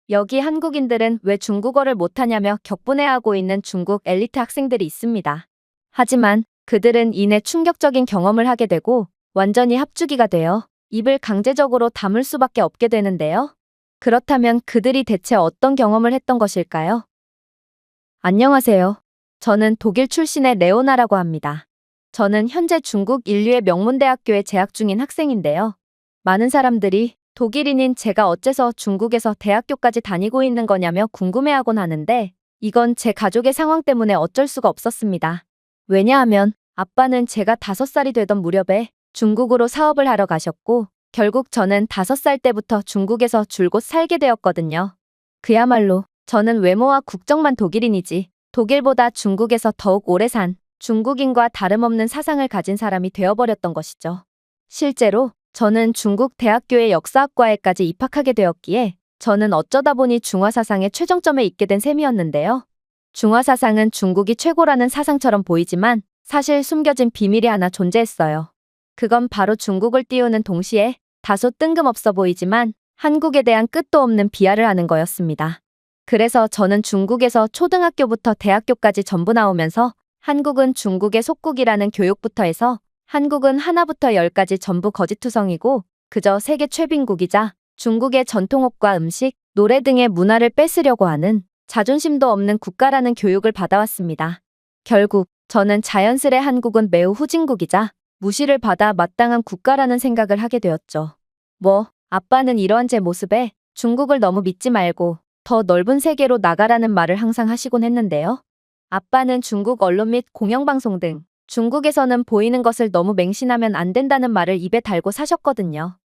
여기 한국인들은 왜 중국어를 못하냐며 격분해하고 있는 중국 엘리트 학생들이 있습니다. 하지만 그들은 이내 충격적인 경험을 하게 되고 완전히 합주기가 되어 입을 강제적으로 다물 수밖에 없게 되는데요. 그렇다면 그들이 대체 어떤 경험을 했던 것일까요? 안녕하세요. 저는 독일 출신의 레오나라고 합니다. 저는 현재 중국 인류의 명문대학교에 재학 중인 학생인데요. 많은 사람들이 독일인인 제가 어째서 중국에서 대학교까지 다니고 있는 거냐며 궁금해하곤 하는데 이건 제 가족의 상황 때문에 어쩔 수가 없었습니다. 왜냐하면 아빠는 제가 5살이 되던 무렵에 중국으로 사업을 하러 가셨고 결국 저는 5살 때부터 중국에서 줄곧 살게 되었거든요. 그야말로 저는 외모와 국적만 독일인이지 독일보다 중국에서 더욱 오래 산 중국인과 다름없는 사상을 가진 사람이 되어버렸던 것이죠. 실제로 저는 중국 대학교의 역사학과에까지 입학하게 되었기에 저는 어쩌다 보니 중화사상의 최정점에 있게 된 셈이었는데요. 중화사상은 중국이 최고라는 사상처럼 보이지만 사실 숨겨진 비밀이 하나 존재했어요. 그건 바로 중국을 띄우는 동시에 다소 뜬금없어 보이지만 한국에 대한 끝도 없는 비하를 하는 거였습니다. 그래서 저는 중국에서 초등학교부터 대학교까지 전부 나오면서 한국은 중국의 속국이라는 교육부터 해서 한국은 하나부터 10까지 전부 거짓투성이고 그저 세계 최빈국이자 중국의 전통옷과 음식, 노래 등의 문화를 뺏으려고 하는 자존심도 없는 국가라는 교육을 받아왔습니다. 결국 저는 자연스레 한국은 매우 후진국이자 무시를 받아 마땅한 국가라는 생각을 하게 되었죠. 아빠는 이러한 제 모습에 중국을 너무 믿지 말고 더 넓은 세계로 나가라는 말을 항상 하시곤 했는데요. 아빠는 중국 언론 및 공영방송 등 중국에서는 보이는 것을 너무 맹신하면 안 된다는 말을 입에 달고 사셨거든요.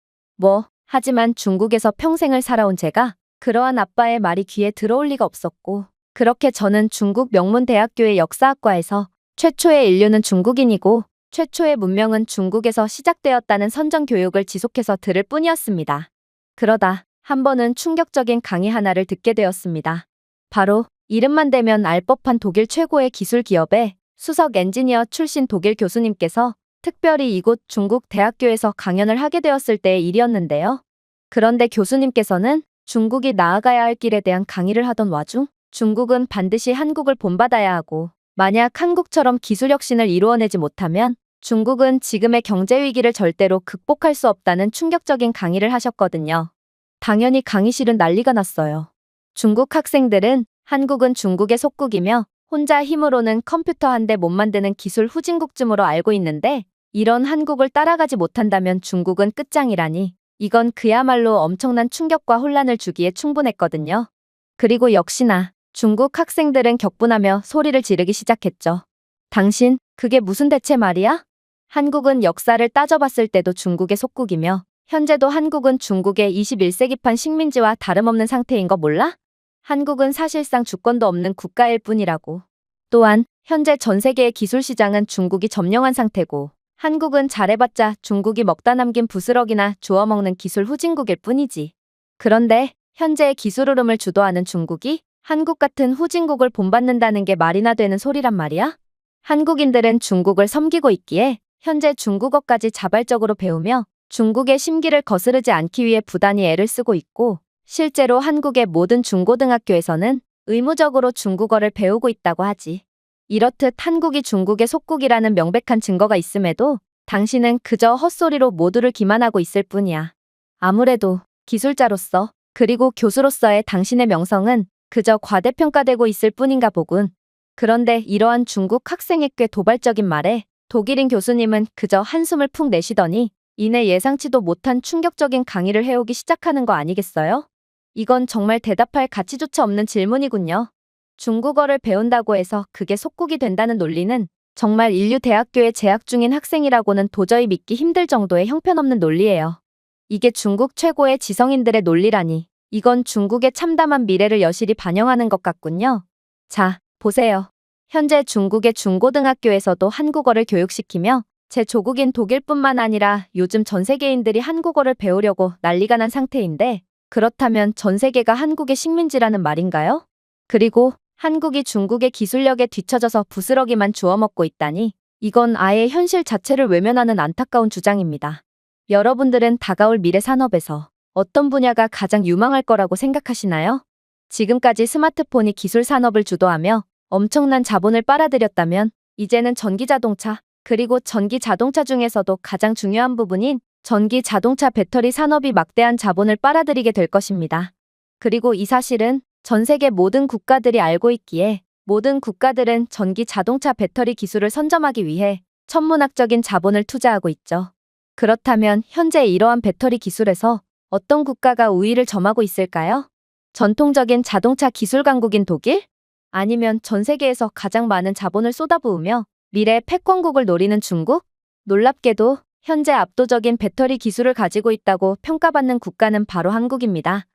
하지만 중국에서 평생을 살아온 제가 그러한 아빠의 말이 귀에 들어올 리가 없었고 그렇게 저는 중국 명문대학교의 역사학과에서 최초의 인류는 중국인이고 최초의 문명은 중국에서 시작되었다는 선전교육을 지속해서 들을 뿐이었습니다. 그러다 한 번은 충격적인 강의 하나를 듣게 되었습니다. 바로 이름만 대면 알 법한 독일 최고의 기술 기업의 수석 엔지니어 출신 독일 교수님께서 특별히 이곳 중국 대학교에서 강연을 하게 되었을 때의 일이었는데요. 그런데 교수님께서는 중국이 나아가야 할 길에 대한 강의를 하던 와중 중국은 반드시 한국을 본받아야 하고 만약 한국처럼 기술혁신을 이루어내지 못하면 중국은 지금의 경제위기를 절대로 극복할 수 없다는 충격적인 강의를 하셨거든요. 당연히 강의실은 난리가 났어요. 중국 학생들은 한국은 중국의 속국이며 혼자 힘으로는 컴퓨터 한 대 못 만드는 기술 후진국쯤으로 알고 있는데 이런 한국을 따라가지 못한다면 중국은 끝장이라니 이건 그야말로 엄청난 충격과 혼란을 주기에 충분했거든요. 그리고 역시나 중국 학생들은 격분하며 소리를 지르기 시작했죠. 당신, 그게 무슨 대체 말이야? 한국은 역사를 따져봤을 때도 중국의 속국이며 현재도 한국은 중국의 21세기판 식민지와 다름없는 상태인 거 몰라? 한국은 사실상 주권도 없는 국가일 뿐이라고. 또한 현재 전 세계의 기술 시장은 중국이 점령한 상태고 한국은 잘해봤자 중국이 먹다 남긴 부스럭이나 주워먹는 기술 후진국일 뿐이지. 그런데 현재의 기술 흐름을 주도하는 중국이 한국 같은 후진국을 본받는다는 게 말이나 되는 소리란 말이야? 한국인들은 중국을 섬기고 있기에 현재 중국어까지 자발적으로 배우며 중국의 심기를 거스르지 않기 위해 부단히 애를 쓰고 있고 실제로 한국의 모든 중고등학교에서는 의무적으로 중국어를 배우고 있다고 하지. 이렇듯 한국이 중국의 속국이라는 명백한 증거가 있음에도 당신은 그저 헛소리로 모두를 기만하고 있을 뿐이야. 아무래도 기술자로서 그리고 교수로서의 당신의 명성은 그저 과대평가되고 있을 뿐인가 보군. 그런데 이러한 중국 학생의 꽤 도발적인 말에 독일인 교수님은 그저 한숨을 푹 내쉬더니 이내 예상치도 못한 충격적인 강의를 해오기 시작하는 거 아니겠어요? 이건 정말 대답할 가치조차 없는 질문이군요. 중국어를 배운다고 해서 그게 속국이 된다는 논리는 정말 인류 대학교에 재학 중인 학생이라고는 도저히 믿기 힘들 정도의 형편없는 논리예요. 이게 중국 최고의 지성인들의 논리라니 이건 중국의 참담한 미래를 여실히 반영하는 것 같군요. 자, 보세요. 현재 중국의 중고등학교에서도 한국어를 교육시키며 제 조국인 독일뿐만 아니라 요즘 전 세계인들이 한국어를 배우려고 난리가 난 상태인데 그렇다면 전 세계가 한국의 식민지라는 말인가요? 그리고 한국이 중국의 기술력에 뒤처져서 부스러기만 주워먹고 있다니 이건 아예 현실 자체를 외면하는 안타까운 주장입니다. 여러분들은 다가올 미래 산업에서 어떤 분야가 가장 유망할 거라고 생각하시나요? 지금까지 스마트폰이 기술 산업을 주도하며 엄청난 자본을 빨아들였다면 이제는 전기자동차, 그리고 전기자동차 중에서도 가장 중요한 부분인 전기자동차 배터리 산업이 막대한 자본을 빨아들이게 될 것입니다. 그리고 이 사실은 전 세계 모든 국가들이 알고 있기에 모든 국가들은 전기자동차 배터리 기술을 선점하기 위해 천문학적인 자본을 투자하고 있죠. 그렇다면 현재 이러한 배터리 기술에서 어떤 국가가 우위를 점하고 있을까요? 전통적인 자동차 기술 강국인 독일? 아니면 전 세계에서 가장 많은 자본을 쏟아부으며 미래 패권국을 노리는 중국? 놀랍게도 현재 압도적인 배터리 기술을 가지고 있다고 평가받는 국가는 바로 한국입니다.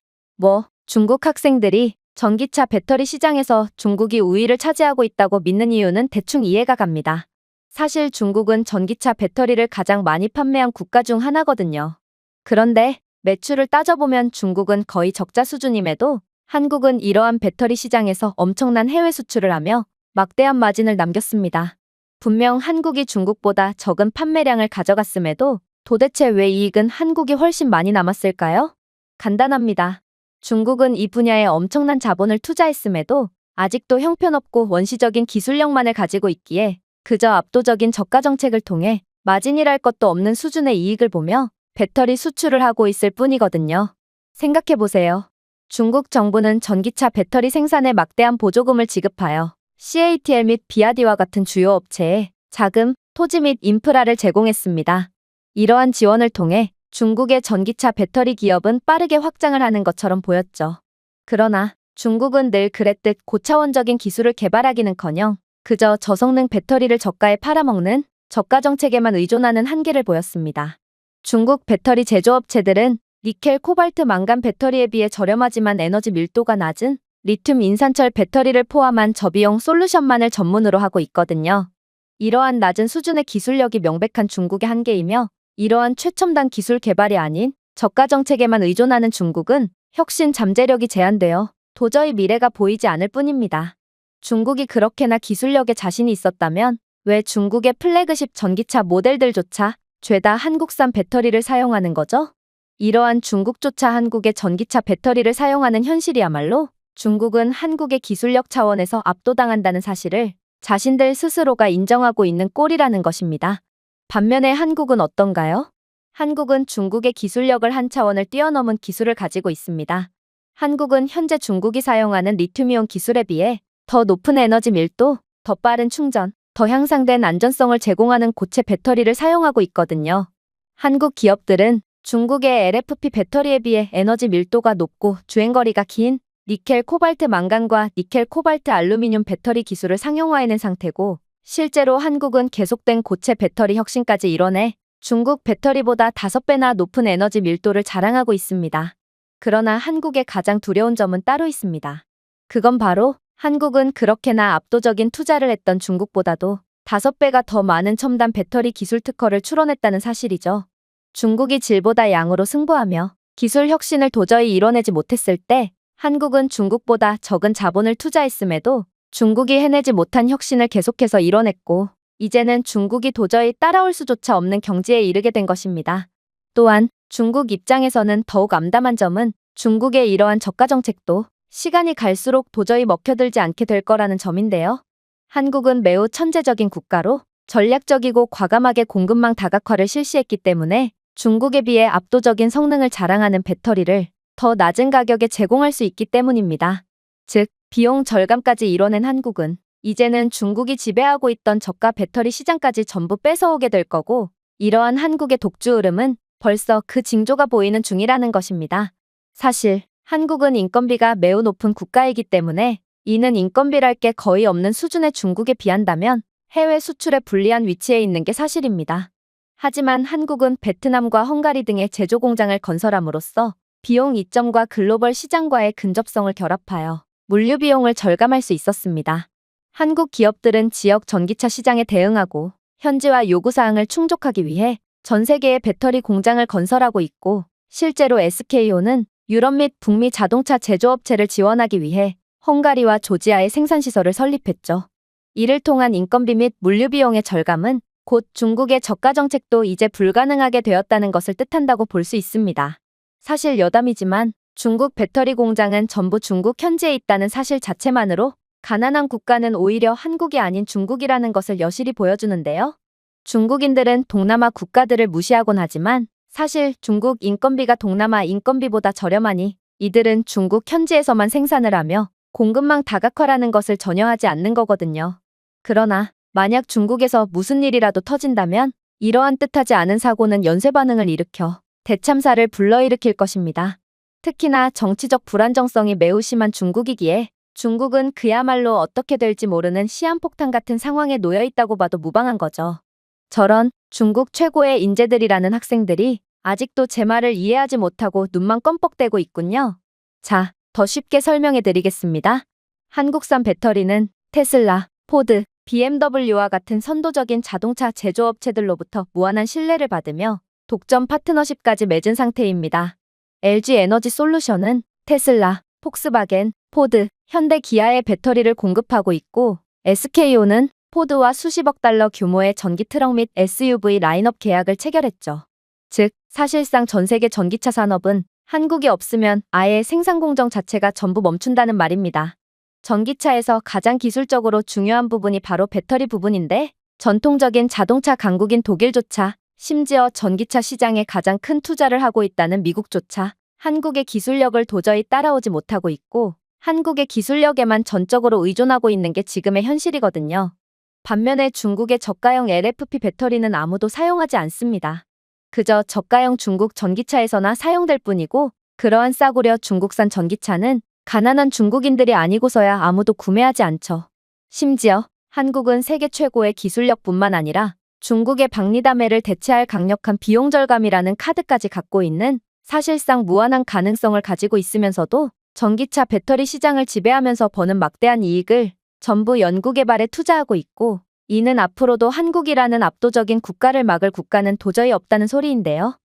중국 학생들이 전기차 배터리 시장에서 중국이 우위를 차지하고 있다고 믿는 이유는 대충 이해가 갑니다. 사실 중국은 전기차 배터리를 가장 많이 판매한 국가 중 하나거든요. 그런데 매출을 따져보면 중국은 거의 적자 수준임에도 한국은 이러한 배터리 시장에서 엄청난 해외 수출을 하며 막대한 마진을 남겼습니다. 분명 한국이 중국보다 적은 판매량을 가져갔음에도 도대체 왜 이익은 한국이 훨씬 많이 남았을까요? 간단합니다. 중국은 이 분야에 엄청난 자본을 투자했음에도 아직도 형편없고 원시적인 기술력만을 가지고 있기에 그저 압도적인 저가 정책을 통해 마진이랄 것도 없는 수준의 이익을 보며 배터리 수출을 하고 있을 뿐이거든요. 생각해보세요. 중국 정부는 전기차 배터리 생산에 막대한 보조금을 지급하여 CATL 및 비아디와 같은 주요 업체에 자금, 토지 및 인프라를 제공했습니다. 이러한 지원을 통해 중국의 전기차 배터리 기업은 빠르게 확장을 하는 것처럼 보였죠. 그러나 중국은 늘 그랬듯 고차원적인 기술을 개발하기는커녕 그저 저성능 배터리를 저가에 팔아먹는 저가 정책에만 의존하는 한계를 보였습니다. 중국 배터리 제조업체들은 니켈, 코발트, 망간 배터리에 비해 저렴하지만 에너지 밀도가 낮은 리튬 인산철 배터리를 포함한 저비용 솔루션만을 전문으로 하고 있거든요. 이러한 낮은 수준의 기술력이 명백한 중국의 한계이며 이러한 최첨단 기술 개발이 아닌 저가 정책에만 의존하는 중국은 혁신 잠재력이 제한되어 도저히 미래가 보이지 않을 뿐입니다. 중국이 그렇게나 기술력에 자신이 있었다면 왜 중국의 플래그십 전기차 모델들조차 죄다 한국산 배터리를 사용하는 거죠? 이러한 중국조차 한국의 전기차 배터리를 사용하는 현실이야말로 중국은 한국의 기술력 차원에서 압도당한다는 사실을 자신들 스스로가 인정하고 있는 꼴이라는 것입니다. 반면에 한국은 어떤가요? 한국은 중국의 기술력을 한 차원을 뛰어넘은 기술을 가지고 있습니다. 한국은 현재 중국이 사용하는 리튬이온 기술에 비해 더 높은 에너지 밀도, 더 빠른 충전, 더 향상된 안전성을 제공하는 고체 배터리를 사용하고 있거든요. 한국 기업들은 중국의 LFP 배터리에 비해 에너지 밀도가 높고 주행거리가 긴 니켈, 코발트, 망간과 니켈, 코발트, 알루미늄 배터리 기술을 상용화해낸 상태고 실제로 한국은 계속된 고체 배터리 혁신까지 이뤄내 중국 배터리보다 5배나 높은 에너지 밀도를 자랑하고 있습니다. 그러나 한국의 가장 두려운 점은 따로 있습니다. 그건 바로 한국은 그렇게나 압도적인 투자를 했던 중국보다도 5배가 더 많은 첨단 배터리 기술 특허를 출원했다는 사실이죠. 중국이 질보다 양으로 승부하며 기술 혁신을 도저히 이뤄내지 못했을 때 한국은 중국보다 적은 자본을 투자했음에도 중국이 해내지 못한 혁신을 계속해서 이뤄냈고 이제는 중국이 도저히 따라올 수조차 없는 경지에 이르게 된 것입니다. 또한 중국 입장에서는 더욱 암담한 점은 중국의 이러한 저가 정책도 시간이 갈수록 도저히 먹혀들지 않게 될 거라는 점인데요. 한국은 매우 천재적인 국가로 전략적이고 과감하게 공급망 다각화를 실시했기 때문에 중국에 비해 압도적인 성능을 자랑하는 배터리를 더 낮은 가격에 제공할 수 있기 때문입니다. 즉, 비용 절감까지 이뤄낸 한국은 이제는 중국이 지배하고 있던 저가 배터리 시장까지 전부 뺏어오게 될 거고 이러한 한국의 독주 흐름은 벌써 그 징조가 보이는 중이라는 것입니다. 사실 한국은 인건비가 매우 높은 국가이기 때문에 이는 인건비랄 게 거의 없는 수준의 중국에 비한다면 해외 수출에 불리한 위치에 있는 게 사실입니다. 하지만 한국은 베트남과 헝가리 등의 제조 공장을 건설함으로써 비용 이점과 글로벌 시장과의 근접성을 결합하여 물류 비용을 절감할 수 있었습니다. 한국 기업들은 지역 전기차 시장에 대응하고 현지화 요구사항을 충족하기 위해 전 세계의 배터리 공장을 건설하고 있고 실제로 SK온은 유럽 및 북미 자동차 제조업체를 지원하기 위해 헝가리와 조지아에 생산시설을 설립했죠. 이를 통한 인건비 및 물류 비용의 절감은 곧 중국의 저가 정책도 이제 불가능하게 되었다는 것을 뜻한다고 볼 수 있습니다. 사실 여담이지만 중국 배터리 공장은 전부 중국 현지에 있다는 사실 자체만으로 가난한 국가는 오히려 한국이 아닌 중국이라는 것을 여실히 보여주는데요. 중국인들은 동남아 국가들을 무시하곤 하지만 사실 중국 인건비가 동남아 인건비보다 저렴하니 이들은 중국 현지에서만 생산을 하며 공급망 다각화라는 것을 전혀 하지 않는 거거든요. 그러나 만약 중국에서 무슨 일이라도 터진다면 이러한 뜻하지 않은 사고는 연쇄 반응을 일으켜 대참사를 불러일으킬 것입니다. 특히나 정치적 불안정성이 매우 심한 중국이기에 중국은 그야말로 어떻게 될지 모르는 시한폭탄 같은 상황에 놓여 있다고 봐도 무방한 거죠. 저런 중국 최고의 인재들이라는 학생들이 아직도 제 말을 이해하지 못하고 눈만 껌뻑대고 있군요. 자, 더 쉽게 설명해 드리겠습니다. 한국산 배터리는 테슬라, 포드, BMW와 같은 선도적인 자동차 제조업체들로부터 무한한 신뢰를 받으며 독점 파트너십까지 맺은 상태입니다. LG 에너지 솔루션은 테슬라, 폭스바겐, 포드, 현대 기아의 배터리를 공급하고 있고 SK온은 포드와 수십억 달러 규모의 전기 트럭 및 SUV 라인업 계약을 체결했죠. 즉, 사실상 전 세계 전기차 산업은 한국이 없으면 아예 생산 공정 자체가 전부 멈춘다는 말입니다. 전기차에서 가장 기술적으로 중요한 부분이 바로 배터리 부분인데 전통적인 자동차 강국인 독일조차 심지어 전기차 시장에 가장 큰 투자를 하고 있다는 미국조차 한국의 기술력을 도저히 따라오지 못하고 있고 한국의 기술력에만 전적으로 의존하고 있는 게 지금의 현실이거든요. 반면에 중국의 저가형 LFP 배터리는 아무도 사용하지 않습니다. 그저 저가형 중국 전기차에서나 사용될 뿐이고 그러한 싸구려 중국산 전기차는 가난한 중국인들이 아니고서야 아무도 구매하지 않죠. 심지어 한국은 세계 최고의 기술력뿐만 아니라 중국의 박리담회를 대체할 강력한 비용 절감이라는 카드까지 갖고 있는 사실상 무한한 가능성을 가지고 있으면서도 전기차 배터리 시장을 지배하면서 버는 막대한 이익을 전부 연구개발에 투자하고 있고 이는 앞으로도 한국이라는 압도적인 국가를 막을 국가는 도저히 없다는 소리인데요.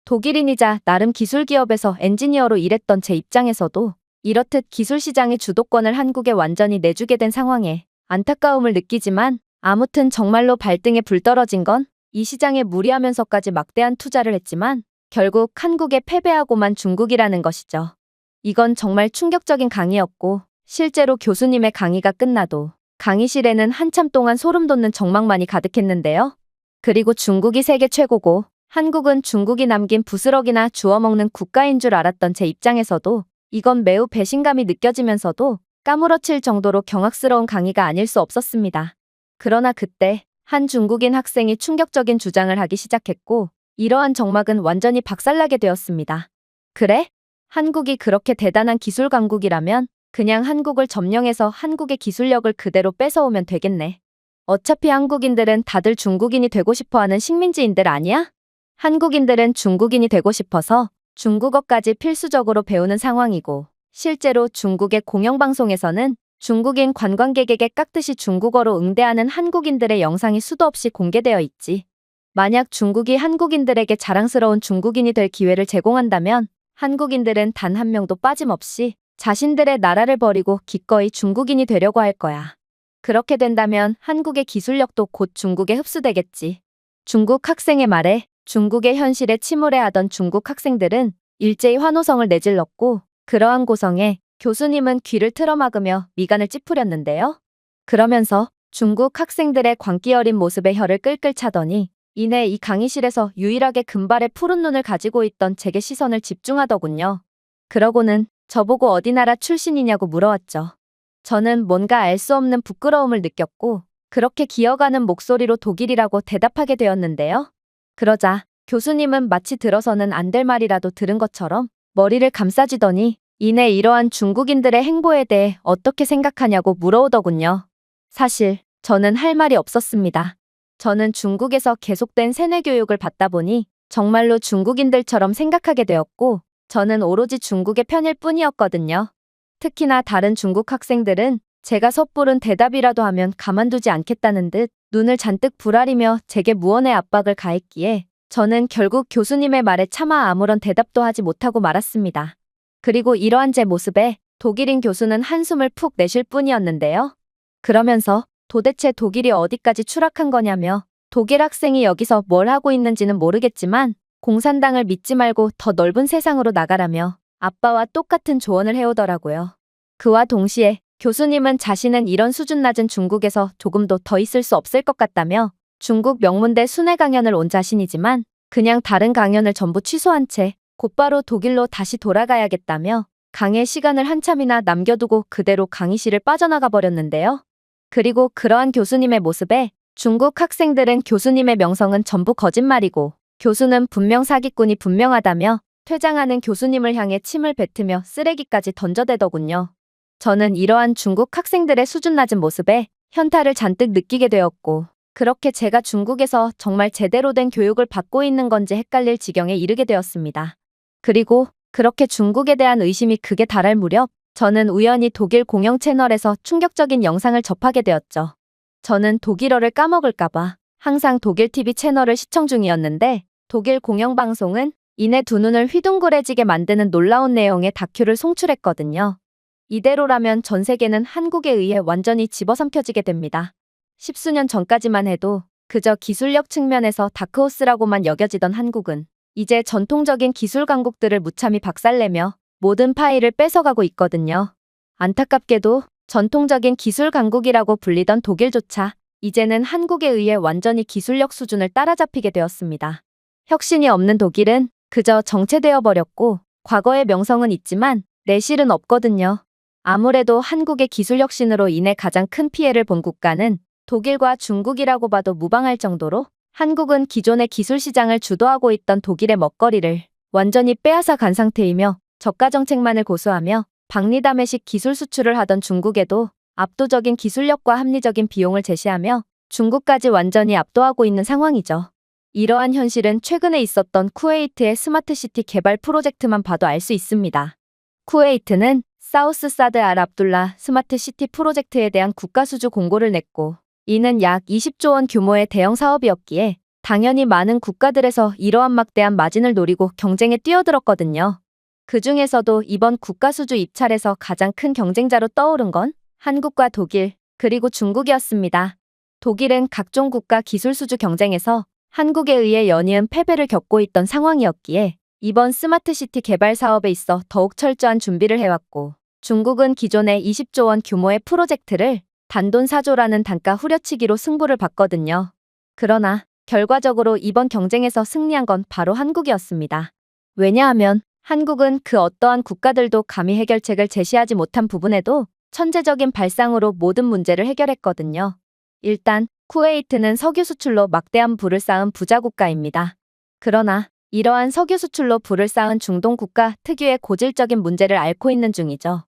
독일인이자 나름 기술기업에서 엔지니어로 일했던 제 입장에서도 이렇듯 기술시장의 주도권을 한국에 완전히 내주게 된 상황에 안타까움을 느끼지만 아무튼 정말로 발등에 불 떨어진 건 이 시장에 무리하면서까지 막대한 투자를 했지만 결국 한국에 패배하고만 중국이라는 것이죠. 이건 정말 충격적인 강의였고 실제로 교수님의 강의가 끝나도 강의실에는 한참 동안 소름 돋는 정막만이 가득했는데요. 그리고 중국이 세계 최고고 한국은 중국이 남긴 부스럭이나 주워먹는 국가인 줄 알았던 제 입장에서도 이건 매우 배신감이 느껴지면서도 까무러칠 정도로 경악스러운 강의가 아닐 수 없었습니다. 그러나 그때 한 중국인 학생이 충격적인 주장을 하기 시작했고 이러한 정막은 완전히 박살나게 되었습니다. 그래? 한국이 그렇게 대단한 기술 강국이라면 그냥 한국을 점령해서 한국의 기술력을 그대로 뺏어오면 되겠네. 어차피 한국인들은 다들 중국인이 되고 싶어하는 식민지인들 아니야? 한국인들은 중국인이 되고 싶어서 중국어까지 필수적으로 배우는 상황이고 실제로 중국의 공영방송에서는 중국인 관광객에게 깍듯이 중국어로 응대하는 한국인들의 영상이 수도 없이 공개되어 있지. 만약 중국이 한국인들에게 자랑스러운 중국인이 될 기회를 제공한다면 한국인들은 단 한 명도 빠짐없이 자신들의 나라를 버리고 기꺼이 중국인이 되려고 할 거야. 그렇게 된다면 한국의 기술력도 곧 중국에 흡수되겠지. 중국 학생의 말에 중국의 현실에 침울해하던 중국 학생들은 일제히 환호성을 내질렀고 그러한 고성에 교수님은 귀를 틀어막으며 미간을 찌푸렸는데요. 그러면서 중국 학생들의 광기 어린 모습에 혀를 끌끌 차더니 이내 이 강의실에서 유일하게 금발의 푸른 눈을 가지고 있던 제게 시선을 집중하더군요. 그러고는 저보고 어디 나라 출신이냐고 물어왔죠. 저는 뭔가 알 수 없는 부끄러움을 느꼈고 그렇게 기어가는 목소리로 독일이라고 대답하게 되었는데요. 그러자 교수님은 마치 들어서는 안 될 말이라도 들은 것처럼 머리를 감싸쥐더니 이내 이러한 중국인들의 행보에 대해 어떻게 생각하냐고 물어오더군요. 사실 저는 할 말이 없었습니다. 저는 중국에서 계속된 세뇌 교육을 받다 보니 정말로 중국인들처럼 생각하게 되었고 저는 오로지 중국의 편일 뿐이었거든요. 특히나 다른 중국 학생들은 제가 섣부른 대답이라도 하면 가만두지 않겠다는 듯 눈을 잔뜩 부라리며 제게 무언의 압박을 가했기에 저는 결국 교수님의 말에 차마 아무런 대답도 하지 못하고 말았습니다. 그리고 이러한 제 모습에 독일인 교수는 한숨을 푹 내쉴 뿐이었는데요. 그러면서 도대체 독일이 어디까지 추락한 거냐며 독일 학생이 여기서 뭘 하고 있는지는 모르겠지만 공산당을 믿지 말고 더 넓은 세상으로 나가라며 아빠와 똑같은 조언을 해오더라고요. 그와 동시에 교수님은 자신은 이런 수준 낮은 중국에서 조금도 더 있을 수 없을 것 같다며 중국 명문대 순회 강연을 온 자신이지만 그냥 다른 강연을 전부 취소한 채 곧바로 독일로 다시 돌아가야겠다며 강의 시간을 한참이나 남겨두고 그대로 강의실을 빠져나가 버렸는데요. 그리고 그러한 교수님의 모습에 중국 학생들은 교수님의 명성은 전부 거짓말이고 교수는 분명 사기꾼이 분명하다며 퇴장하는 교수님을 향해 침을 뱉으며 쓰레기까지 던져대더군요. 저는 이러한 중국 학생들의 수준 낮은 모습에 현타를 잔뜩 느끼게 되었고 그렇게 제가 중국에서 정말 제대로 된 교육을 받고 있는 건지 헷갈릴 지경에 이르게 되었습니다. 그리고 그렇게 중국에 대한 의심이 극에 달할 무렵 저는 우연히 독일 공영 채널에서 충격적인 영상을 접하게 되었죠. 저는 독일어를 까먹을까봐 항상 독일 TV 채널을 시청 중이었는데 독일 공영방송은 이내 두 눈을 휘둥그레지게 만드는 놀라운 내용의 다큐를 송출했거든요. 이대로라면 전 세계는 한국에 의해 완전히 집어삼켜지게 됩니다. 십수년 전까지만 해도 그저 기술력 측면에서 다크호스라고만 여겨지던 한국은 이제 전통적인 기술 강국들을 무참히 박살내며 모든 파일을 뺏어가고 있거든요. 안타깝게도 전통적인 기술 강국이라고 불리던 독일조차 이제는 한국에 의해 완전히 기술력 수준을 따라잡히게 되었습니다. 혁신이 없는 독일은 그저 정체되어 버렸고 과거의 명성은 있지만 내실은 없거든요. 아무래도 한국의 기술 혁신으로 인해 가장 큰 피해를 본 국가는 독일과 중국이라고 봐도 무방할 정도로 한국은 기존의 기술 시장을 주도하고 있던 독일의 먹거리를 완전히 빼앗아 간 상태이며 저가 정책만을 고수하며 박리담회식 기술 수출을 하던 중국에도 압도적인 기술력과 합리적인 비용을 제시하며 중국까지 완전히 압도하고 있는 상황이죠. 이러한 현실은 최근에 있었던 쿠웨이트의 스마트시티 개발 프로젝트만 봐도 알 수 있습니다. 쿠웨이트는 사우스 사드 알 압둘라 스마트시티 프로젝트에 대한 국가수주 공고를 냈고 이는 약 20조 원 규모의 대형 사업이었기에 당연히 많은 국가들에서 이러한 막대한 마진을 노리고 경쟁에 뛰어들었거든요. 그 중에서도 이번 국가수주 입찰에서 가장 큰 경쟁자로 떠오른 건 한국과 독일, 그리고 중국이었습니다. 독일은 각종 국가 기술수주 경쟁에서 한국에 의해 연이은 패배를 겪고 있던 상황이었기에 이번 스마트시티 개발 사업에 있어 더욱 철저한 준비를 해왔고 중국은 기존의 20조 원 규모의 프로젝트를 단돈 4조라는 단가 후려치기로 승부를 봤거든요. 그러나 결과적으로 이번 경쟁에서 승리한 건 바로 한국이었습니다. 왜냐하면 한국은 그 어떠한 국가들도 감히 해결책을 제시하지 못한 부분에도 천재적인 발상으로 모든 문제를 해결했거든요. 일단 쿠웨이트는 석유 수출로 막대한 부를 쌓은 부자 국가입니다. 그러나 이러한 석유 수출로 부를 쌓은 중동 국가 특유의 고질적인 문제를 앓고 있는 중이죠.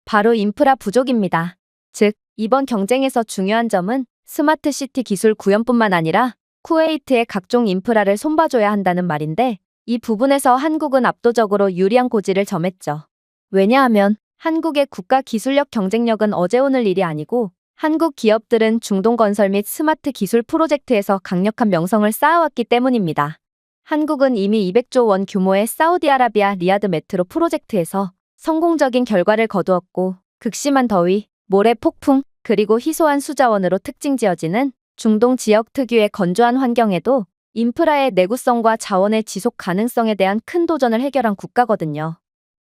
바로 인프라 부족입니다. 즉, 이번 경쟁에서 중요한 점은 스마트시티 기술 구현뿐만 아니라 쿠웨이트의 각종 인프라를 손봐줘야 한다는 말인데 이 부분에서 한국은 압도적으로 유리한 고지를 점했죠. 왜냐하면 한국의 국가 기술력 경쟁력은 어제 오늘 일이 아니고 한국 기업들은 중동 건설 및 스마트 기술 프로젝트에서 강력한 명성을 쌓아왔기 때문입니다. 한국은 이미 200조 원 규모의 사우디아라비아 리야드 메트로 프로젝트에서 성공적인 결과를 거두었고 극심한 더위, 모래 폭풍, 그리고 희소한 수자원으로 특징지어지는 중동 지역 특유의 건조한 환경에도 인프라의 내구성과 자원의 지속 가능성에 대한 큰 도전을 해결한 국가거든요.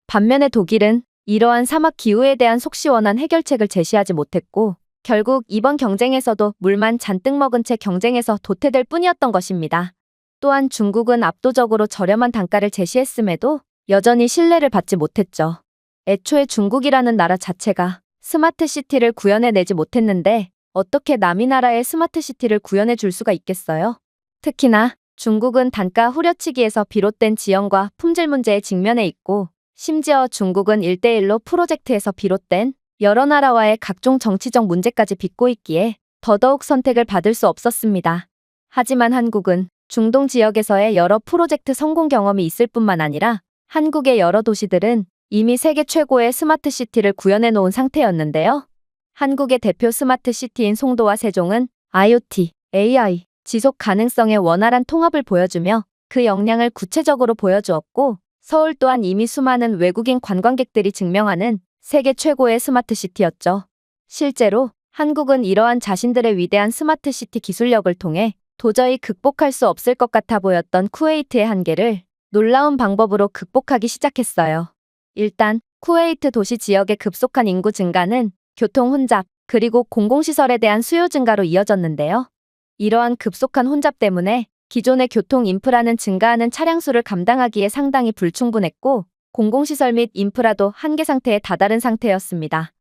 반면에 독일은 이러한 사막 기후에 대한 속시원한 해결책을 제시하지 못했고 결국 이번 경쟁에서도 물만 잔뜩 먹은 채 경쟁에서 도태될 뿐이었던 것입니다. 또한 중국은 압도적으로 저렴한 단가를 제시했음에도 여전히 신뢰를 받지 못했죠. 애초에 중국이라는 나라 자체가 스마트시티를 구현해내지 못했는데 어떻게 남이 나라의 스마트시티를 구현해 줄 수가 있겠어요? 특히나 중국은 단가 후려치기에서 비롯된 지형과 품질 문제에 직면해 있고 심지어 중국은 1대1로 프로젝트에서 비롯된 여러 나라와의 각종 정치적 문제까지 빚고 있기에 더더욱 선택을 받을 수 없었습니다. 하지만 한국은 중동 지역에서의 여러 프로젝트 성공 경험이 있을 뿐만 아니라 한국의 여러 도시들은 이미 세계 최고의 스마트시티를 구현해 놓은 상태였는데요. 한국의 대표 스마트시티인 송도와 세종은 IoT, AI, 지속 가능성의 원활한 통합을 보여주며 그 역량을 구체적으로 보여주었고 서울 또한 이미 수많은 외국인 관광객들이 증명하는 세계 최고의 스마트시티였죠. 실제로 한국은 이러한 자신들의 위대한 스마트시티 기술력을 통해 도저히 극복할 수 없을 것 같아 보였던 쿠웨이트의 한계를 놀라운 방법으로 극복하기 시작했어요. 일단 쿠웨이트 도시 지역의 급속한 인구 증가는 교통 혼잡, 그리고 공공시설에 대한 수요 증가로 이어졌는데요. 이러한 급속한 혼잡 때문에 기존의 교통 인프라는 증가하는 차량 수를 감당하기에 상당히 불충분했고, 공공시설 및 인프라도 한계 상태에 다다른 상태였습니다.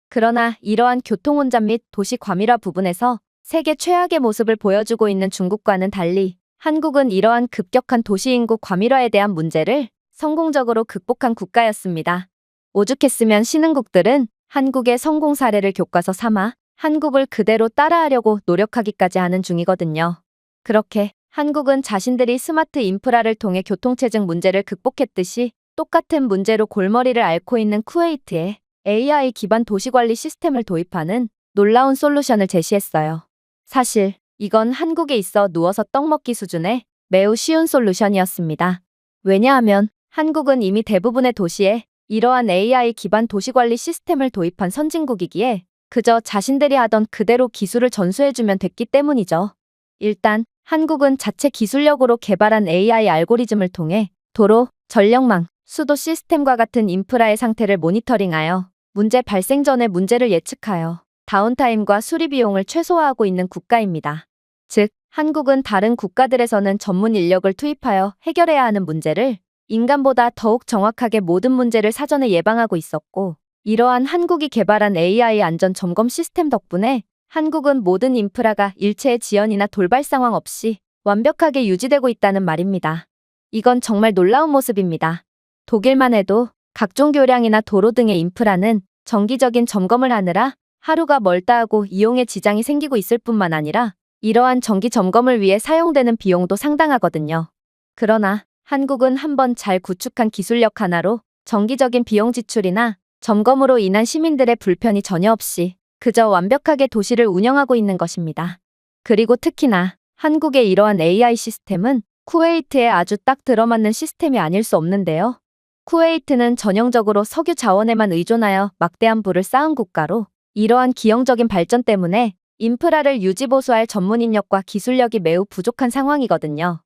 그러나 이러한 교통 혼잡 및 도시 과밀화 부분에서 세계 최악의 모습을 보여주고 있는 중국과는 달리 한국은 이러한 급격한 도시 인구 과밀화에 대한 문제를 성공적으로 극복한 국가였습니다. 오죽했으면 신흥국들은 한국의 성공 사례를 교과서 삼아 한국을 그대로 따라하려고 노력하기까지 하는 중이거든요. 그렇게 한국은 자신들이 스마트 인프라를 통해 교통체증 문제를 극복했듯이 똑같은 문제로 골머리를 앓고 있는 쿠웨이트에 AI 기반 도시관리 시스템을 도입하는 놀라운 솔루션을 제시했어요. 사실 이건 한국에 있어 누워서 떡 먹기 수준의 매우 쉬운 솔루션이었습니다. 왜냐하면 한국은 이미 대부분의 도시에 이러한 AI 기반 도시관리 시스템을 도입한 선진국이기에 그저 자신들이 하던 그대로 기술을 전수해주면 됐기 때문이죠. 일단 한국은 자체 기술력으로 개발한 AI 알고리즘을 통해 도로, 전력망, 수도 시스템과 같은 인프라의 상태를 모니터링하여 문제 발생 전에 문제를 예측하여 다운타임과 수리 비용을 최소화하고 있는 국가입니다. 즉, 한국은 다른 국가들에서는 전문 인력을 투입하여 해결해야 하는 문제를 인간보다 더욱 정확하게 모든 문제를 사전에 예방하고 있었고, 이러한 한국이 개발한 AI 안전 점검 시스템 덕분에 한국은 모든 인프라가 일체의 지연이나 돌발 상황 없이 완벽하게 유지되고 있다는 말입니다. 이건 정말 놀라운 모습입니다. 독일만 해도 각종 교량이나 도로 등의 인프라는 정기적인 점검을 하느라 하루가 멀다 하고 이용에 지장이 생기고 있을 뿐만 아니라 이러한 정기 점검을 위해 사용되는 비용도 상당하거든요. 그러나 한국은 한번 잘 구축한 기술력 하나로 정기적인 비용 지출이나 점검으로 인한 시민들의 불편이 전혀 없이 그저 완벽하게 도시를 운영하고 있는 것입니다. 그리고 특히나 한국의 이러한 AI 시스템은 쿠웨이트에 아주 딱 들어맞는 시스템이 아닐 수 없는데요. 쿠웨이트는 전형적으로 석유 자원에만 의존하여 막대한 부를 쌓은 국가로 이러한 기형적인 발전 때문에 인프라를 유지보수할 전문 인력과 기술력이 매우 부족한 상황이거든요.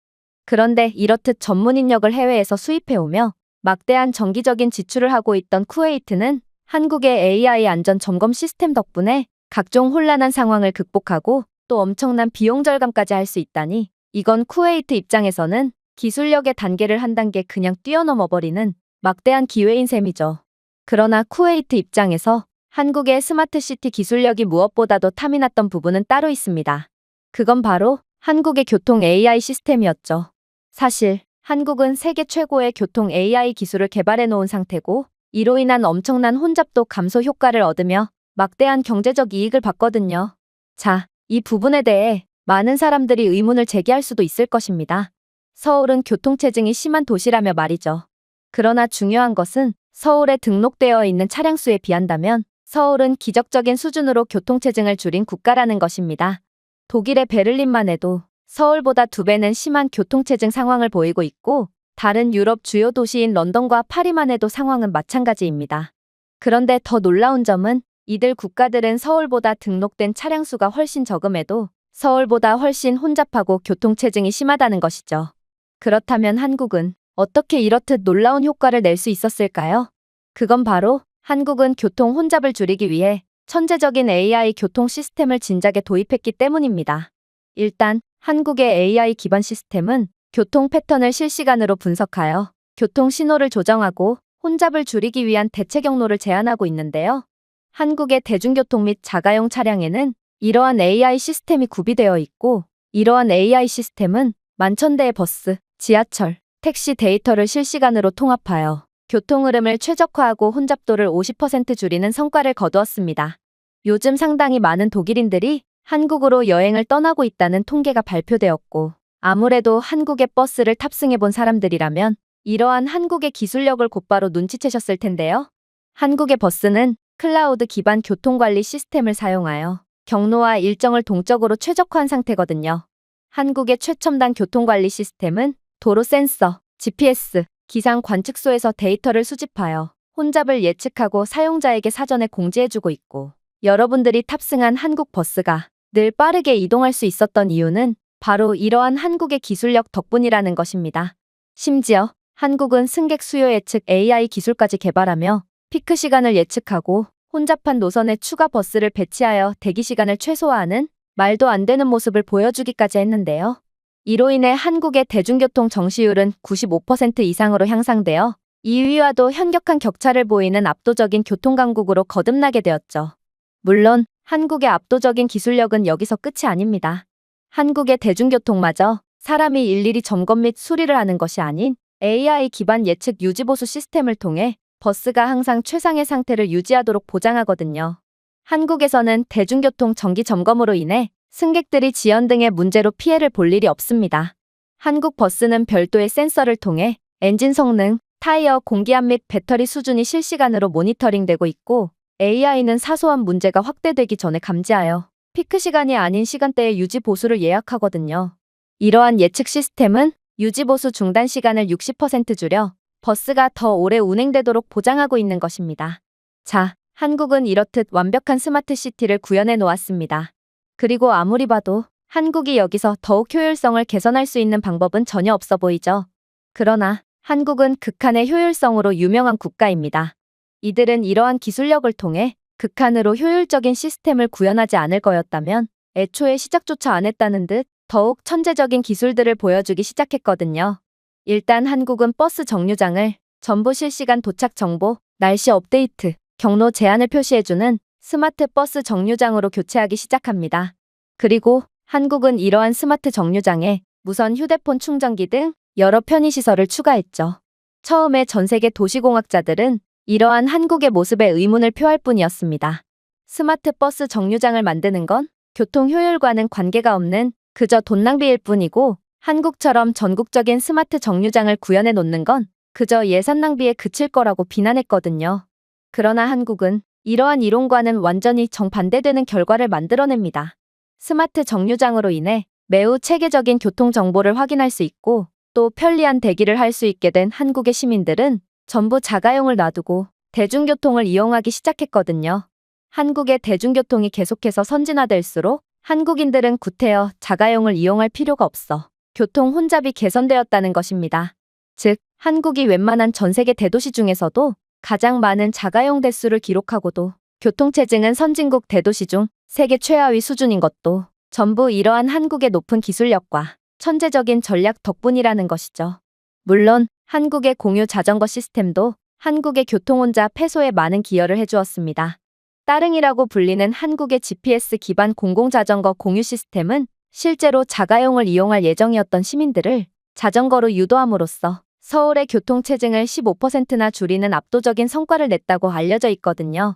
그런데 이렇듯 전문 인력을 해외에서 수입해오며 막대한 정기적인 지출을 하고 있던 쿠웨이트는 한국의 AI 안전 점검 시스템 덕분에 각종 혼란한 상황을 극복하고 또 엄청난 비용 절감까지 할 수 있다니 이건 쿠웨이트 입장에서는 기술력의 단계를 한 단계 그냥 뛰어넘어버리는 막대한 기회인 셈이죠. 그러나 쿠웨이트 입장에서 한국의 스마트시티 기술력이 무엇보다도 탐이 났던 부분은 따로 있습니다. 그건 바로 한국의 교통 AI 시스템이었죠. 사실 한국은 세계 최고의 교통 AI 기술을 개발해 놓은 상태고 이로 인한 엄청난 혼잡도 감소 효과를 얻으며 막대한 경제적 이익을 봤거든요. 자, 이 부분에 대해 많은 사람들이 의문을 제기할 수도 있을 것입니다. 서울은 교통체증이 심한 도시라며 말이죠. 그러나 중요한 것은 서울에 등록되어 있는 차량 수에 비한다면 서울은 기적적인 수준으로 교통체증을 줄인 국가라는 것입니다. 독일의 베를린만 해도 서울보다 2배는 심한 교통체증 상황을 보이고 있고 다른 유럽 주요 도시인 런던과 파리만 해도 상황은 마찬가지입니다. 그런데 더 놀라운 점은 이들 국가들은 서울보다 등록된 차량 수가 훨씬 적음에도 서울보다 훨씬 혼잡하고 교통체증이 심하다는 것이죠. 그렇다면 한국은 어떻게 이렇듯 놀라운 효과를 낼 수 있었을까요? 그건 바로 한국은 교통 혼잡을 줄이기 위해 천재적인 AI 교통 시스템을 진작에 도입했기 때문입니다. 일단 한국의 AI 기반 시스템은 교통 패턴을 실시간으로 분석하여 교통 신호를 조정하고 혼잡을 줄이기 위한 대체 경로를 제안하고 있는데요. 한국의 대중교통 및 자가용 차량에는 이러한 AI 시스템이 구비되어 있고 이러한 AI 시스템은 만천대의 버스, 지하철, 택시 데이터를 실시간으로 통합하여 교통 흐름을 최적화하고 혼잡도를 50% 줄이는 성과를 거두었습니다. 요즘 상당히 많은 독일인들이 한국으로 여행을 떠나고 있다는 통계가 발표되었고 아무래도 한국의 버스를 탑승해 본 사람들이라면 이러한 한국의 기술력을 곧바로 눈치채셨을 텐데요. 한국의 버스는 클라우드 기반 교통관리 시스템을 사용하여 경로와 일정을 동적으로 최적화한 상태거든요. 한국의 최첨단 교통관리 시스템은 도로 센서, GPS, 기상 관측소에서 데이터를 수집하여 혼잡을 예측하고 사용자에게 사전에 공지해주고 있고 여러분들이 탑승한 한국 버스가 늘 빠르게 이동할 수 있었던 이유는 바로 이러한 한국의 기술력 덕분이라는 것입니다. 심지어 한국은 승객 수요 예측 AI 기술까지 개발하며 피크 시간을 예측하고 혼잡한 노선에 추가 버스를 배치하여 대기 시간을 최소화하는 말도 안 되는 모습을 보여주기까지 했는데요. 이로 인해 한국의 대중교통 정시율은 95% 이상으로 향상되어 2위와도 현격한 격차를 보이는 압도적인 교통강국으로 거듭나게 되었죠. 물론 한국의 압도적인 기술력은 여기서 끝이 아닙니다. 한국의 대중교통마저 사람이 일일이 점검 및 수리를 하는 것이 아닌 AI 기반 예측 유지보수 시스템을 통해 버스가 항상 최상의 상태를 유지하도록 보장하거든요. 한국에서는 대중교통 정기 점검으로 인해 승객들이 지연 등의 문제로 피해를 볼 일이 없습니다. 한국 버스는 별도의 센서를 통해 엔진 성능, 타이어 공기압 및 배터리 수준이 실시간으로 모니터링되고 있고 AI는 사소한 문제가 확대되기 전에 감지하여 피크 시간이 아닌 시간대에 유지 보수를 예약하거든요. 이러한 예측 시스템은 유지 보수 중단 시간을 60% 줄여 버스가 더 오래 운행되도록 보장하고 있는 것입니다. 자, 한국은 이렇듯 완벽한 스마트 시티를 구현해 놓았습니다. 그리고 아무리 봐도 한국이 여기서 더욱 효율성을 개선할 수 있는 방법은 전혀 없어 보이죠. 그러나 한국은 극한의 효율성으로 유명한 국가입니다. 이들은 이러한 기술력을 통해 극한으로 효율적인 시스템을 구현하지 않을 거였다면 애초에 시작조차 안 했다는 듯 더욱 천재적인 기술들을 보여주기 시작했거든요. 일단 한국은 버스 정류장을 전부 실시간 도착 정보, 날씨 업데이트, 경로 제한을 표시해주는 스마트 버스 정류장으로 교체하기 시작합니다. 그리고 한국은 이러한 스마트 정류장에 무선 휴대폰 충전기 등 여러 편의시설을 추가했죠. 처음에 전 세계 도시공학자들은 이러한 한국의 모습에 의문을 표할 뿐이었습니다. 스마트 버스 정류장을 만드는 건 교통 효율과는 관계가 없는 그저 돈 낭비일 뿐이고 한국처럼 전국적인 스마트 정류장을 구현해 놓는 건 그저 예산 낭비에 그칠 거라고 비난했거든요. 그러나 한국은 이러한 이론과는 완전히 정반대되는 결과를 만들어냅니다. 스마트 정류장으로 인해 매우 체계적인 교통 정보를 확인할 수 있고 또 편리한 대기를 할 수 있게 된 한국의 시민들은 전부 자가용을 놔두고 대중교통을 이용하기 시작했거든요. 한국의 대중교통이 계속해서 선진화될수록 한국인들은 구태여 자가용을 이용할 필요가 없어 교통 혼잡이 개선되었다는 것입니다. 즉, 한국이 웬만한 전 세계 대도시 중에서도 가장 많은 자가용 대수를 기록하고도 교통체증은 선진국 대도시 중 세계 최하위 수준인 것도 전부 이러한 한국의 높은 기술력과 천재적인 전략 덕분이라는 것이죠. 물론 한국의 공유 자전거 시스템도 한국의 교통혼잡 해소에 많은 기여를 해주었습니다. 따릉이라고 불리는 한국의 GPS 기반 공공자전거 공유 시스템은 실제로 자가용을 이용할 예정이었던 시민들을 자전거로 유도함으로써 서울의 교통체증을 15%나 줄이는 압도적인 성과를 냈다고 알려져 있거든요.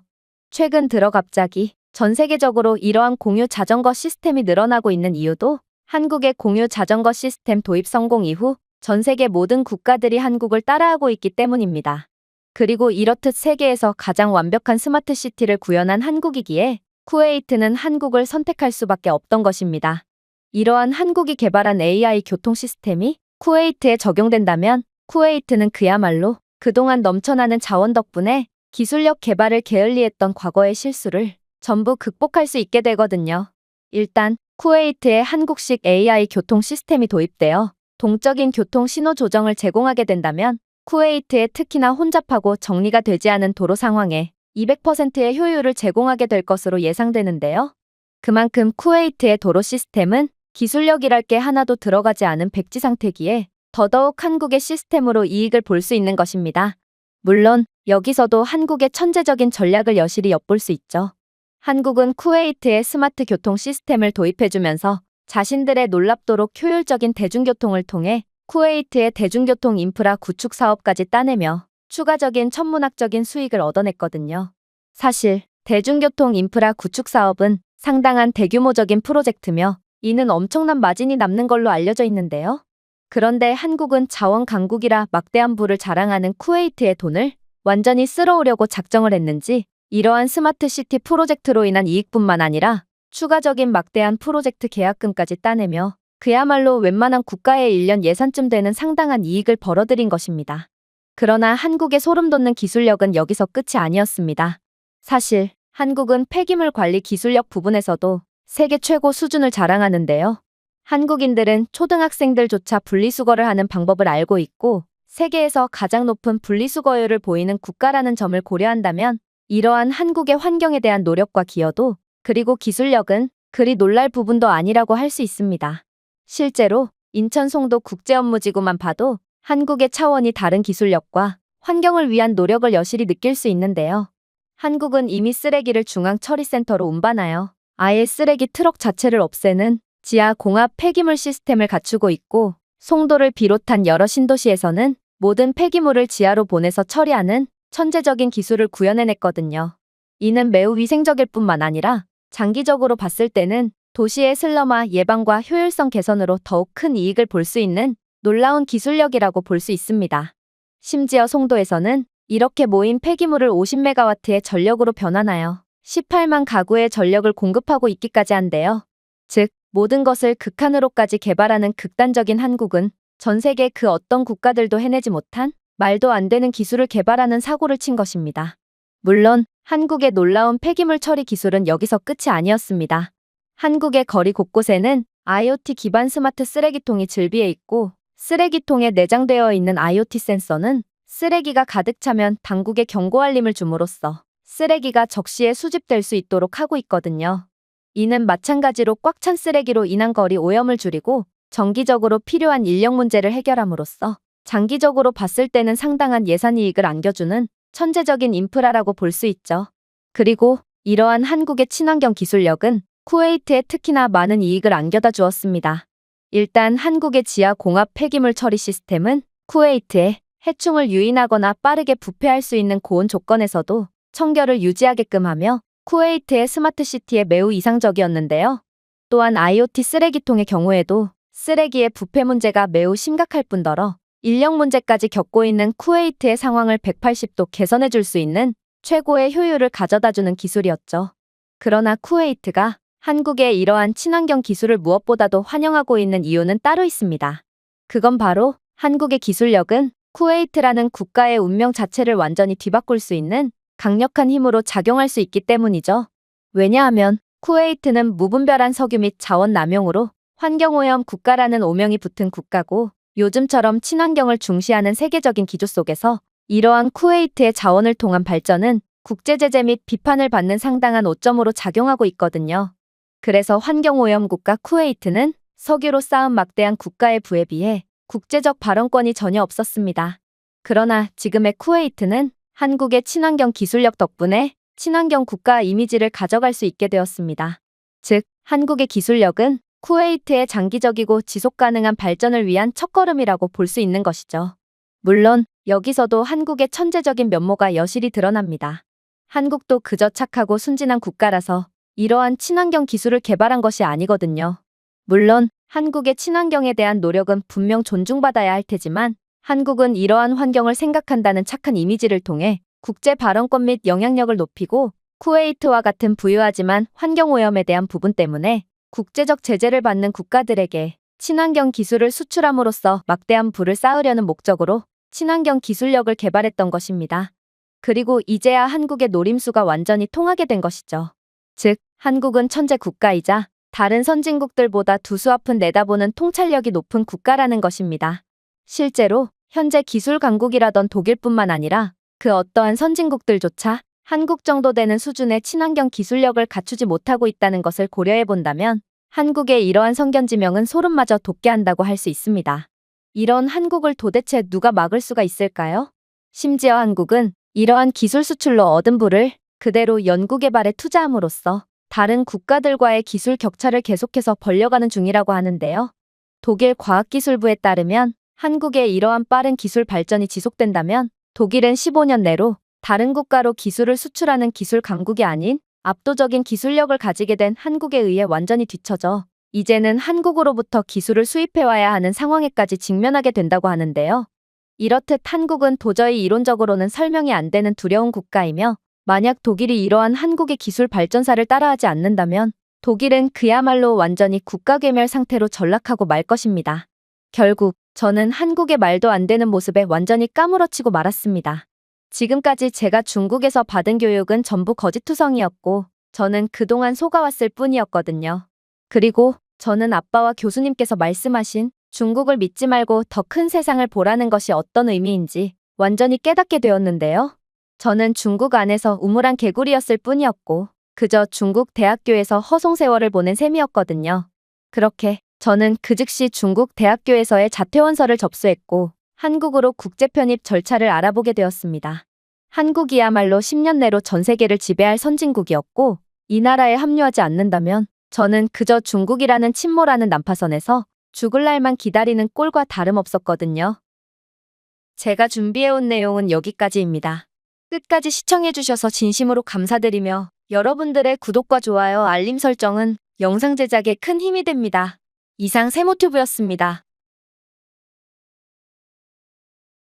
최근 들어 갑자기 전 세계적으로 이러한 공유 자전거 시스템이 늘어나고 있는 이유도 한국의 공유 자전거 시스템 도입 성공 이후 전 세계 모든 국가들이 한국을 따라하고 있기 때문입니다. 그리고 이렇듯 세계에서 가장 완벽한 스마트 시티를 구현한 한국이기에 쿠웨이트는 한국을 선택할 수밖에 없던 것입니다. 이러한 한국이 개발한 AI 교통 시스템이 쿠웨이트에 적용된다면 쿠웨이트는 그야말로 그동안 넘쳐나는 자원 덕분에 기술력 개발을 게을리했던 과거의 실수를 전부 극복할 수 있게 되거든요. 일단 쿠웨이트에 한국식 AI 교통 시스템이 도입되어 동적인 교통 신호 조정을 제공하게 된다면 쿠웨이트에 특히나 혼잡하고 정리가 되지 않은 도로 상황에 200%의 효율을 제공하게 될 것으로 예상되는데요. 그만큼 쿠웨이트의 도로 시스템은 기술력이랄 게 하나도 들어가지 않은 백지 상태기에 더더욱 한국의 시스템으로 이익을 볼 수 있는 것입니다. 물론 여기서도 한국의 천재적인 전략을 여실히 엿볼 수 있죠. 한국은 쿠웨이트의 스마트 교통 시스템을 도입해주면서 자신들의 놀랍도록 효율적인 대중교통을 통해 쿠웨이트의 대중교통 인프라 구축 사업까지 따내며 추가적인 천문학적인 수익을 얻어냈거든요. 사실 대중교통 인프라 구축 사업은 상당한 대규모적인 프로젝트며 이는 엄청난 마진이 남는 걸로 알려져 있는데요. 그런데 한국은 자원 강국이라 막대한 부를 자랑하는 쿠웨이트의 돈을 완전히 쓸어오려고 작정을 했는지 이러한 스마트 시티 프로젝트로 인한 이익뿐만 아니라 추가적인 막대한 프로젝트 계약금까지 따내며 그야말로 웬만한 국가의 1년 예산쯤 되는 상당한 이익을 벌어들인 것입니다. 그러나 한국의 소름돋는 기술력은 여기서 끝이 아니었습니다. 사실 한국은 폐기물 관리 기술력 부분에서도 세계 최고 수준을 자랑하는데요. 한국인들은 초등학생들조차 분리수거를 하는 방법을 알고 있고 세계에서 가장 높은 분리수거율을 보이는 국가라는 점을 고려한다면 이러한 한국의 환경에 대한 노력과 기여도 그리고 기술력은 그리 놀랄 부분도 아니라고 할 수 있습니다. 실제로 인천 송도 국제업무지구만 봐도 한국의 차원이 다른 기술력과 환경을 위한 노력을 여실히 느낄 수 있는데요. 한국은 이미 쓰레기를 중앙처리센터로 운반하여 아예 쓰레기 트럭 자체를 없애는 지하 공합 폐기물 시스템을 갖추고 있고, 송도를 비롯한 여러 신도시에서는 모든 폐기물을 지하로 보내서 처리하는 천재적인 기술을 구현해냈거든요. 이는 매우 위생적일 뿐만 아니라 장기적으로 봤을 때는 도시의 슬럼화 예방과 효율성 개선으로 더욱 큰 이익을 볼 수 있는 놀라운 기술력이라고 볼 수 있습니다. 심지어 송도에서는 이렇게 모인 폐기물을 50메가와트의 전력으로 변환하여 18만 가구의 전력을 공급하고 있기까지 한데요. 즉, 모든 것을 극한으로까지 개발하는 극단적인 한국은 전 세계 그 어떤 국가들도 해내지 못한 말도 안 되는 기술을 개발하는 사고를 친 것입니다. 물론 한국의 놀라운 폐기물 처리 기술은 여기서 끝이 아니었습니다. 한국의 거리 곳곳에는 IoT 기반 스마트 쓰레기통이 즐비해 있고, 쓰레기통에 내장되어 있는 IoT 센서는 쓰레기가 가득 차면 당국에 경고 알림을 줌으로써 쓰레기가 적시에 수집될 수 있도록 하고 있거든요. 이는 마찬가지로 꽉 찬 쓰레기로 인한 거리 오염을 줄이고 정기적으로 필요한 인력 문제를 해결함으로써 장기적으로 봤을 때는 상당한 예산 이익을 안겨주는 천재적인 인프라라고 볼 수 있죠. 그리고 이러한 한국의 친환경 기술력은 쿠웨이트에 특히나 많은 이익을 안겨다 주었습니다. 일단 한국의 지하 공합 폐기물 처리 시스템은 쿠웨이트에 해충을 유인하거나 빠르게 부패할 수 있는 고온 조건에서도 청결을 유지하게끔 하며 쿠웨이트의 스마트시티에 매우 이상적이었는데요. 또한 IoT 쓰레기통의 경우에도 쓰레기의 부패 문제가 매우 심각할 뿐더러 인력 문제까지 겪고 있는 쿠웨이트의 상황을 180도 개선해 줄 수 있는 최고의 효율을 가져다주는 기술이었죠. 그러나 쿠웨이트가 한국의 이러한 친환경 기술을 무엇보다도 환영하고 있는 이유는 따로 있습니다. 그건 바로 한국의 기술력은 쿠웨이트라는 국가의 운명 자체를 완전히 뒤바꿀 수 있는 강력한 힘으로 작용할 수 있기 때문이죠. 왜냐하면 쿠웨이트는 무분별한 석유 및 자원 남용으로 환경오염 국가라는 오명이 붙은 국가고, 요즘처럼 친환경을 중시하는 세계적인 기조 속에서 이러한 쿠웨이트의 자원을 통한 발전은 국제제재 및 비판을 받는 상당한 오점으로 작용하고 있거든요. 그래서 환경오염 국가 쿠웨이트는 석유로 쌓은 막대한 국가의 부에 비해 국제적 발언권이 전혀 없었습니다. 그러나 지금의 쿠웨이트는 한국의 친환경 기술력 덕분에 친환경 국가 이미지를 가져갈 수 있게 되었습니다. 즉, 한국의 기술력은 쿠웨이트의 장기적이고 지속가능한 발전을 위한 첫걸음이라고 볼 수 있는 것이죠. 물론 여기서도 한국의 천재적인 면모가 여실히 드러납니다. 한국도 그저 착하고 순진한 국가라서 이러한 친환경 기술을 개발한 것이 아니거든요. 물론 한국의 친환경에 대한 노력은 분명 존중받아야 할 테지만, 한국은 이러한 환경을 생각한다는 착한 이미지를 통해 국제 발언권 및 영향력을 높이고, 쿠웨이트와 같은 부유하지만 환경오염에 대한 부분 때문에 국제적 제재를 받는 국가들에게 친환경 기술을 수출함으로써 막대한 부를 쌓으려는 목적으로 친환경 기술력을 개발했던 것입니다. 그리고 이제야 한국의 노림수가 완전히 통하게 된 것이죠. 즉, 한국은 천재 국가이자 다른 선진국들보다 두수 앞은 내다보는 통찰력이 높은 국가라는 것입니다. 실제로 현재 기술 강국이라던 독일뿐만 아니라 그 어떠한 선진국들조차 한국 정도 되는 수준의 친환경 기술력을 갖추지 못하고 있다는 것을 고려해 본다면 한국의 이러한 성견지명은 소름마저 돋게 한다고 할 수 있습니다. 이런 한국을 도대체 누가 막을 수가 있을까요? 심지어 한국은 이러한 기술 수출로 얻은 부를 그대로 연구개발에 투자함으로써 다른 국가들과의 기술 격차를 계속해서 벌려가는 중이라고 하는데요. 독일 과학기술부에 따르면 한국의 이러한 빠른 기술 발전이 지속된다면 독일은 15년 내로 다른 국가로 기술을 수출하는 기술 강국이 아닌 압도적인 기술력을 가지게 된 한국에 의해 완전히 뒤처져 이제는 한국으로부터 기술을 수입해와야 하는 상황에까지 직면하게 된다고 하는데요. 이렇듯 한국은 도저히 이론적으로는 설명이 안 되는 두려운 국가이며, 만약 독일이 이러한 한국의 기술 발전사를 따라하지 않는다면 독일은 그야말로 완전히 국가괴멸 상태로 전락하고 말 것입니다. 결국 저는 한국의 말도 안 되는 모습에 완전히 까무러치고 말았습니다. 지금까지 제가 중국에서 받은 교육은 전부 거짓투성이었고 저는 그동안 속아왔을 뿐이었거든요. 그리고 저는 아빠와 교수님께서 말씀하신 중국을 믿지 말고 더 큰 세상을 보라는 것이 어떤 의미인지 완전히 깨닫게 되었는데요. 저는 중국 안에서 우물안 개구리였을 뿐이었고 그저 중국 대학교에서 허송세월을 보낸 셈이었거든요. 그렇게 저는 그 즉시 중국 대학교에서의 자퇴원서를 접수했고 한국으로 국제 편입 절차를 알아보게 되었습니다. 한국이야말로 10년 내로 전 세계를 지배할 선진국이었고 이 나라에 합류하지 않는다면 저는 그저 중국이라는 침몰하는 난파선에서 죽을 날만 기다리는 꼴과 다름없었거든요. 제가 준비해온 내용은 여기까지입니다. 끝까지 시청해주셔서 진심으로 감사드리며 여러분들의 구독과 좋아요, 알림 설정은 영상 제작에 큰 힘이 됩니다. 이상 세모튜브였습니다.